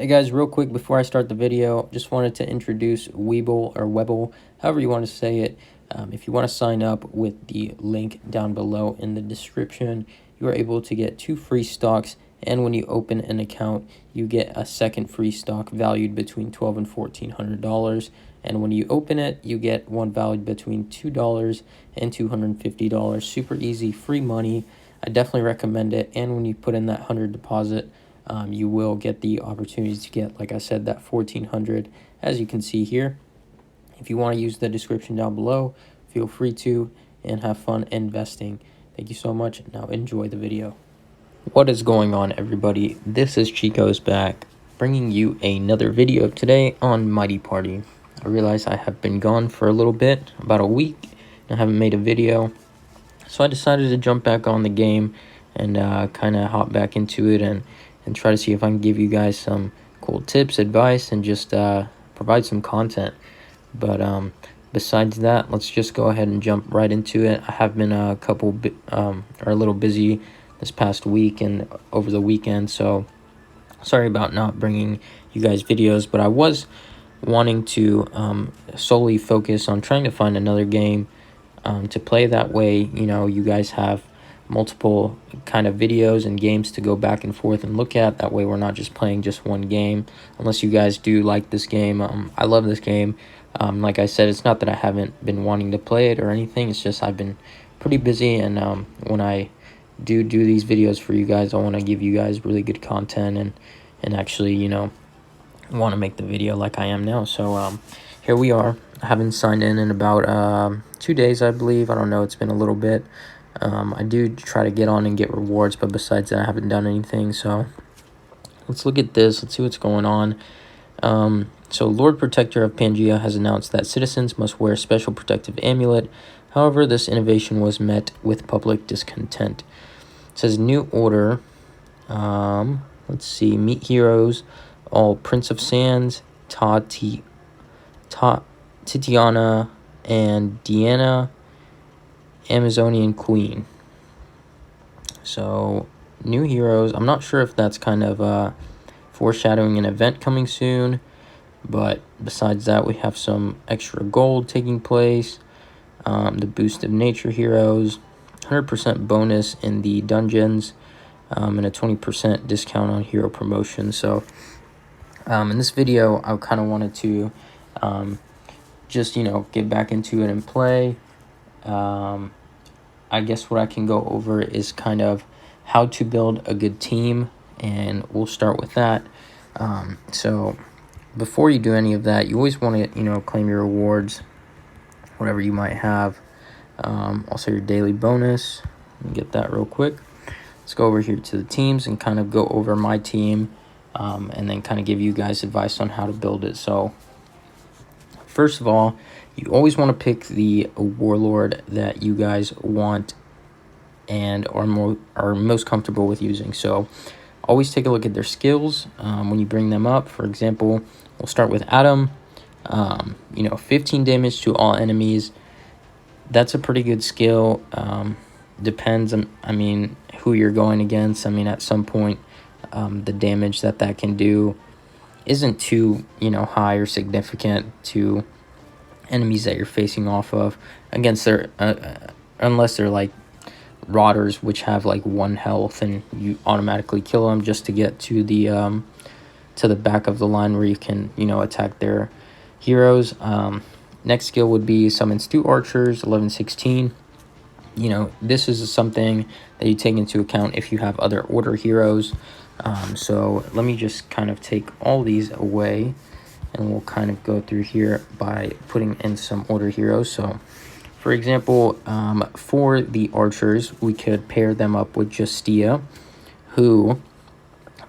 Hey guys, real quick before I start the video, just wanted to introduce Webull or Webble, however you want to say it. If you want to sign up with the link down below in the description, you are able to get 2 free stocks, and when you open an account, you get a second free stock valued between $1,200 and $1,400. And when you open it, you get one valued between $2 and $250. Super easy, free money. I definitely recommend it. And when you put in that 100 deposit, you will get the opportunity to get, like I said, that 1400 as you can see here. If you want to use the description down below, feel free to, and have fun investing. Thank you so much. Now enjoy the video. What is going on, everybody? This is Chico's back, bringing you another video today on Mighty Party. I realize I have been gone for a little bit, about a week, and I haven't made a video, so I decided to jump back on the game and kind of hop back into it and try to see if I can give you guys some cool tips, advice, and just provide some content. But besides that, let's just go ahead and jump right into it. I have been a little busy this past week and over the weekend, so sorry about not bringing you guys videos, but I was wanting to solely focus on trying to find another game to play. That way, you know, you guys have multiple kind of videos and games to go back and forth and look at. That way we're not just playing just one game, unless you guys do like this game. I love this game. Like I said, it's not that I haven't been wanting to play it or anything, it's just I've been pretty busy, and when I do these videos for you guys, I want to give you guys really good content and actually, you know, want to make the video like I am now. So here we are. I haven't signed in about 2 days, I believe. I don't know, it's been a little bit. I do try to get on and get rewards, but besides that, I haven't done anything. So let's look at this. Let's see what's going on. So Lord Protector of Pangea has announced that citizens must wear a special protective amulet. However, this innovation was met with public discontent. It says new order. Let's see. Meet heroes. All Prince of Sands, Titiana, and Deanna, Amazonian Queen. So new heroes. I'm not sure if that's kind of foreshadowing an event coming soon, but besides that, we have some extra gold taking place. The boost of nature heroes, 100% bonus in the dungeons, and a 20% discount on hero promotion. So in this video, I kind of wanted to just, you know, get back into it and play. I guess what I can go over is kind of how to build a good team, and we'll start with that. So before you do any of that, you always want to, you know, claim your rewards, whatever you might have. Also your daily bonus. Let me get that real quick. Let's go over here to the teams and kind of go over my team, and then kind of give you guys advice on how to build it. So first of all, you always want to pick the warlord that you guys want and are most comfortable with using. So always take a look at their skills when you bring them up. For example, we'll start with Adam. You know, 15 damage to all enemies. That's a pretty good skill. Depends, I mean, who you're going against. I mean, at some point, the damage that can do isn't too, you know, high or significant to enemies that you're facing off of against their unless they're like rotters, which have like 1 health and you automatically kill them just to get to the back of the line where you can, you know, attack their heroes. Next skill would be summons 2 archers, 11-16. You know, this is something that you take into account if you have other order heroes. So let me just kind of take all these away, and we'll kind of go through here by putting in some order heroes. So for example, for the archers, we could pair them up with Justia, who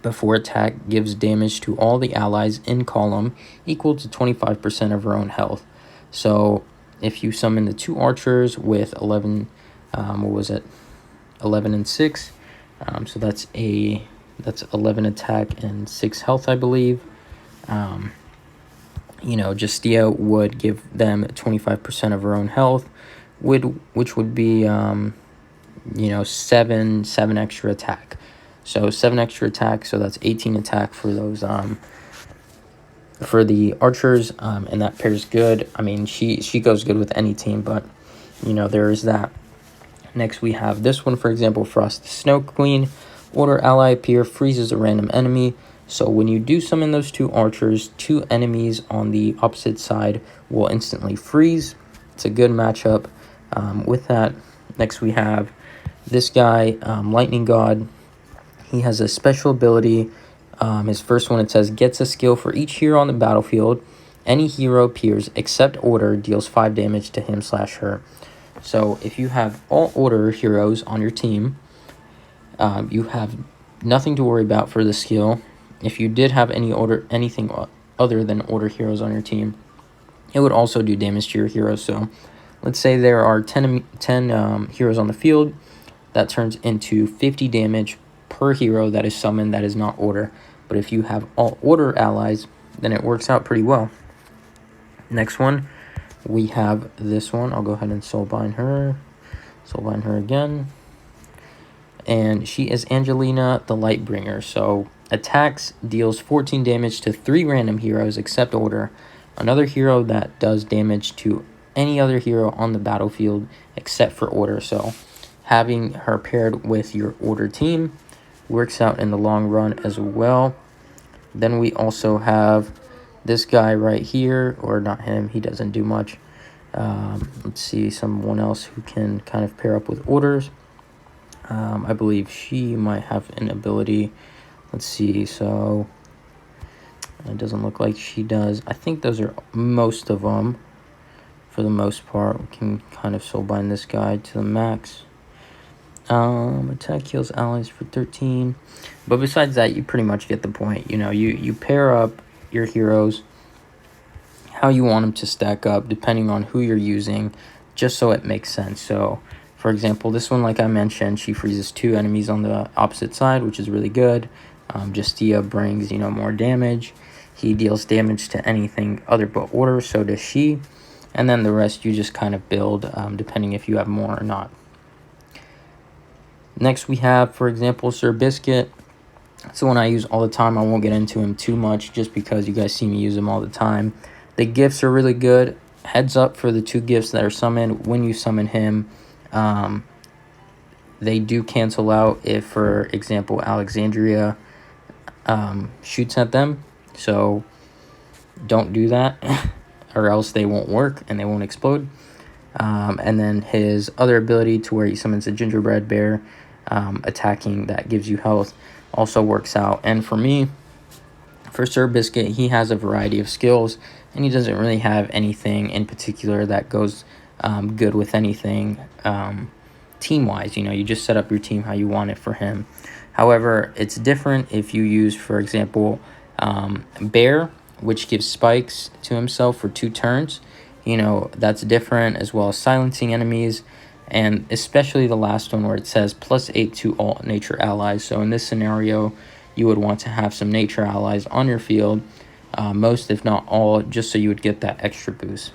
before attack gives damage to all the allies in column equal to 25% of her own health. So if you summon the 2 archers with 11, what was it, 11 and 6, so that's 11 attack and 6 health, I believe. You know, Justia would give them 25% of her own health, which would be, you know, 7 extra attack. So 7 extra attack, so that's 18 attack for those for the archers, and that pairs good. I mean, she goes good with any team, but you know, there is that. Next, we have this one, for example, Frost the Snow Queen. Order ally appear, freezes a random enemy. So when you do summon those 2 archers, 2 enemies on the opposite side will instantly freeze. It's a good matchup with that. Next, we have this guy, Lightning God. He has a special ability. His first one, it says, gets a skill for each hero on the battlefield. Any hero appears except Order deals 5 damage to him/her. So if you have all Order heroes on your team, you have nothing to worry about for the skill. If you did have anything other than Order heroes on your team, it would also do damage to your heroes. So let's say there are 10 heroes on the field. That turns into 50 damage per hero that is summoned that is not Order. But if you have all Order allies, then it works out pretty well. Next one, we have this one. I'll go ahead and soulbind her. Soulbind her again. And she is Angelina the Lightbringer. So attacks, deals 14 damage to 3 random heroes except Order. Another hero that does damage to any other hero on the battlefield except for Order. So having her paired with your Order team works out in the long run as well. Then we also have this guy right here, or not him, he doesn't do much. Let's see, someone else who can kind of pair up with Orders. I believe she might have an ability. Let's see, so it doesn't look like she does. I think those are most of them. For the most part, we can kind of soulbind this guy to the max. Attack kills allies for 13. But besides that, you pretty much get the point. You know, you pair up your heroes how you want them to stack up depending on who you're using, just so it makes sense. So for example, this one, like I mentioned, she freezes 2 enemies on the opposite side, which is really good. Justia brings, you know, more damage. He deals damage to anything other but Order, so does she. And then the rest you just kind of build depending if you have more or not. Next we have, for example, Sir Biscuit. It's the one I use all the time. I won't get into him too much just because you guys see me use him all the time. The gifts are really good. Heads up for the 2 gifts that are summoned. When you summon him, they do cancel out if, for example, Alexandria shoots at them. So don't do that or else they won't work and they won't explode. And then his other ability to where he summons a gingerbread bear, attacking that gives you health, also works out. And for me, for Sir Biscuit, he has a variety of skills, and he doesn't really have anything in particular that goes good with anything team-wise. You know, you just set up your team how you want it for him. However, it's different if you use, for example, Bear, which gives spikes to himself for 2 turns. You know, that's different, as well as silencing enemies, and especially the last one where it says +8 to all nature allies. So in this scenario, you would want to have some nature allies on your field, most if not all, just so you would get that extra boost.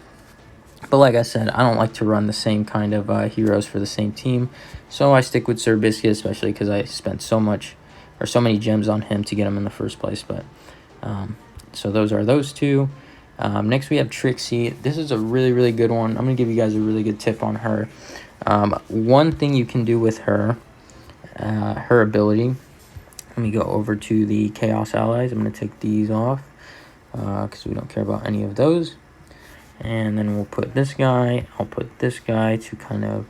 But like I said, I don't like to run the same kind of heroes for the same team, so I stick with Sir Biscuit, especially because I spent so many gems on him to get him in the first place. But so those are those 2. Next we have Trixie. This is a really good one. I'm gonna give you guys a really good tip on her. One thing you can do with her, her ability. Let me go over to the Chaos Allies. I'm gonna take these off because we don't care about any of those. And then we'll put this guy. I'll put this guy to kind of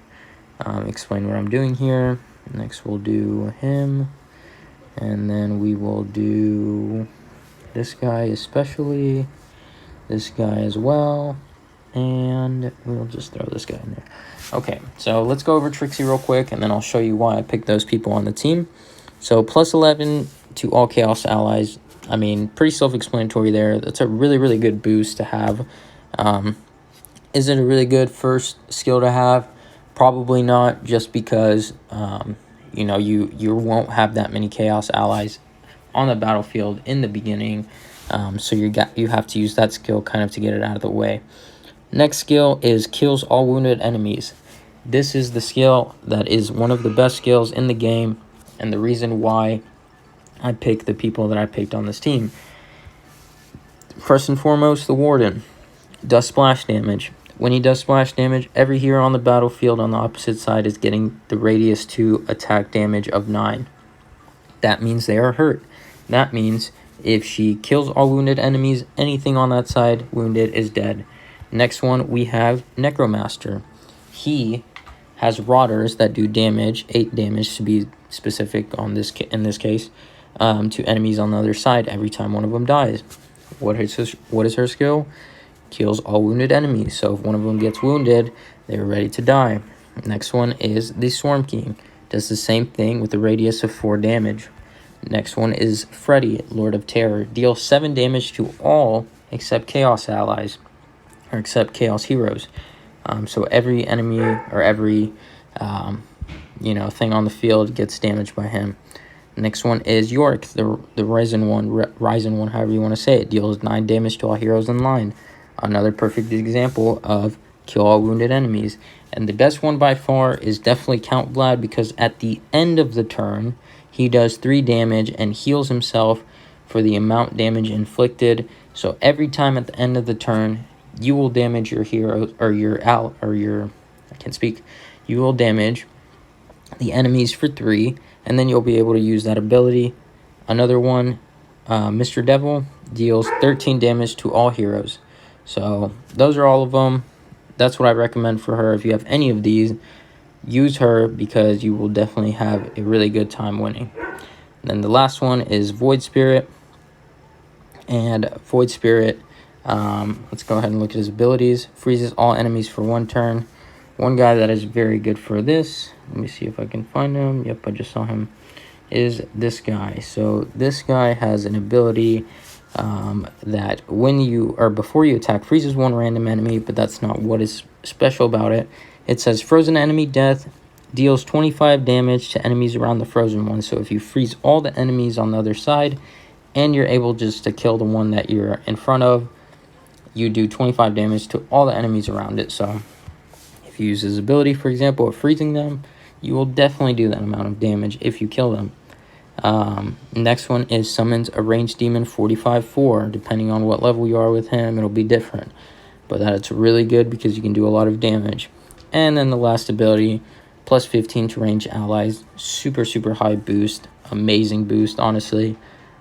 explain what I'm doing here. Next we'll do him, and then we will do this guy especially, this guy as well, and we'll just throw this guy in there. Okay, so let's go over Trixie real quick, and then I'll show you why I picked those people on the team. So +11 to all Chaos Allies. I mean, pretty self-explanatory there. That's a really good boost to have. Is it a really good first skill to have? Probably not, just because you know, you won't have that many Chaos Allies on the battlefield in the beginning, so you have to use that skill kind of to get it out of the way. Next skill is kills all wounded enemies. This is the skill that is one of the best skills in the game, and the reason why I picked the people that I picked on this team. First and foremost, the Warden does splash damage. When he does splash damage, every hero on the battlefield on the opposite side is getting the radius 2 attack damage of 9. That means they are hurt. That means if she kills all wounded enemies, anything on that side wounded is dead. Next one, we have Necromaster. He has Rotters that do damage, 8 damage to be specific on this in this case, to enemies on the other side every time one of them dies. What is her skill? Kills all wounded enemies. So if one of them gets wounded, they're ready to die. Next one is the Storm King. Does the same thing with a radius of 4 damage. Next one is Freddy, Lord of Terror. Deals 7 damage to all except Chaos allies, or except Chaos heroes. So every enemy or every thing on the field gets damaged by him. Next one is Yorick, the Ryzen one, however you want to say it. Deals 9 damage to all heroes in line. Another perfect example of kill all wounded enemies. And the best one by far is definitely Count Vlad, because at the end of the turn, he does 3 damage and heals himself for the amount damage inflicted. So every time at the end of the turn, you will damage your hero you will damage the enemies for 3, and then you'll be able to use that ability. Another one, Mr. Devil, deals 13 damage to all heroes. So those are all of them. That's what I recommend for her. If you have any of these, use her, because you will definitely have a really good time winning. And then the last one is Void Spirit. And Void Spirit, let's go ahead and look at his abilities. Freezes all enemies for 1 turn. One guy that is very good for this, let me see if I can find him. Yep, I just saw him, is this guy. So this guy has an ability that before you attack, freezes 1 random enemy, but that's not what is special about it. It says frozen enemy death, deals 25 damage to enemies around the frozen one. So if you freeze all the enemies on the other side and you're able just to kill the one that you're in front of, you do 25 damage to all the enemies around it. So if you use his ability, for example, of freezing them, you will definitely do that amount of damage if you kill them. Next one is summons a ranged demon 45-4. Depending on what level you are with him, it'll be different. But that's really good because you can do a lot of damage. And then the last ability, plus 15 to ranged allies. Super, super high boost. Amazing boost, honestly.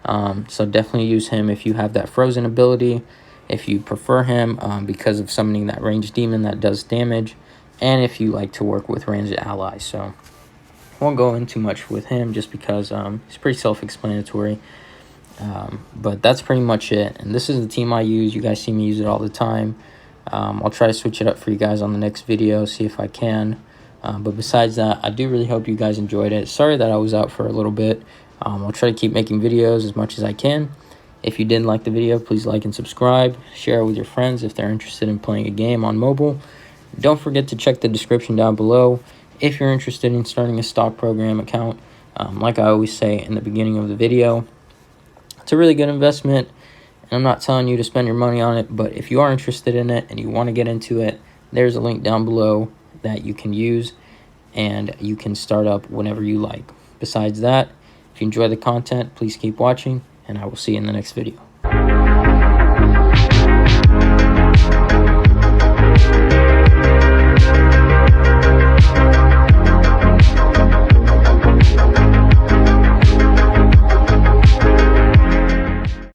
So definitely use him if you have that frozen ability. If you prefer him because of summoning that ranged demon that does damage. And if you like to work with ranged allies. So I won't go into much with him just because it's pretty self-explanatory. But that's pretty much it. And this is the team I use. You guys see me use it all the time. I'll try to switch it up for you guys on the next video, see if I can. But besides that, I do really hope you guys enjoyed it. Sorry that I was out for a little bit. I'll try to keep making videos as much as I can. If you did like the video, please like and subscribe. Share it with your friends if they're interested in playing a game on mobile. Don't forget to check the description down below if you're interested in starting a stock program account. Like I always say in the beginning of the video, it's a really good investment. And I'm not telling you to spend your money on it, but if you are interested in it and you want to get into it, there's a link down below that you can use, and you can start up whenever you like. Besides that, if you enjoy the content, please keep watching, and I will see you in the next video.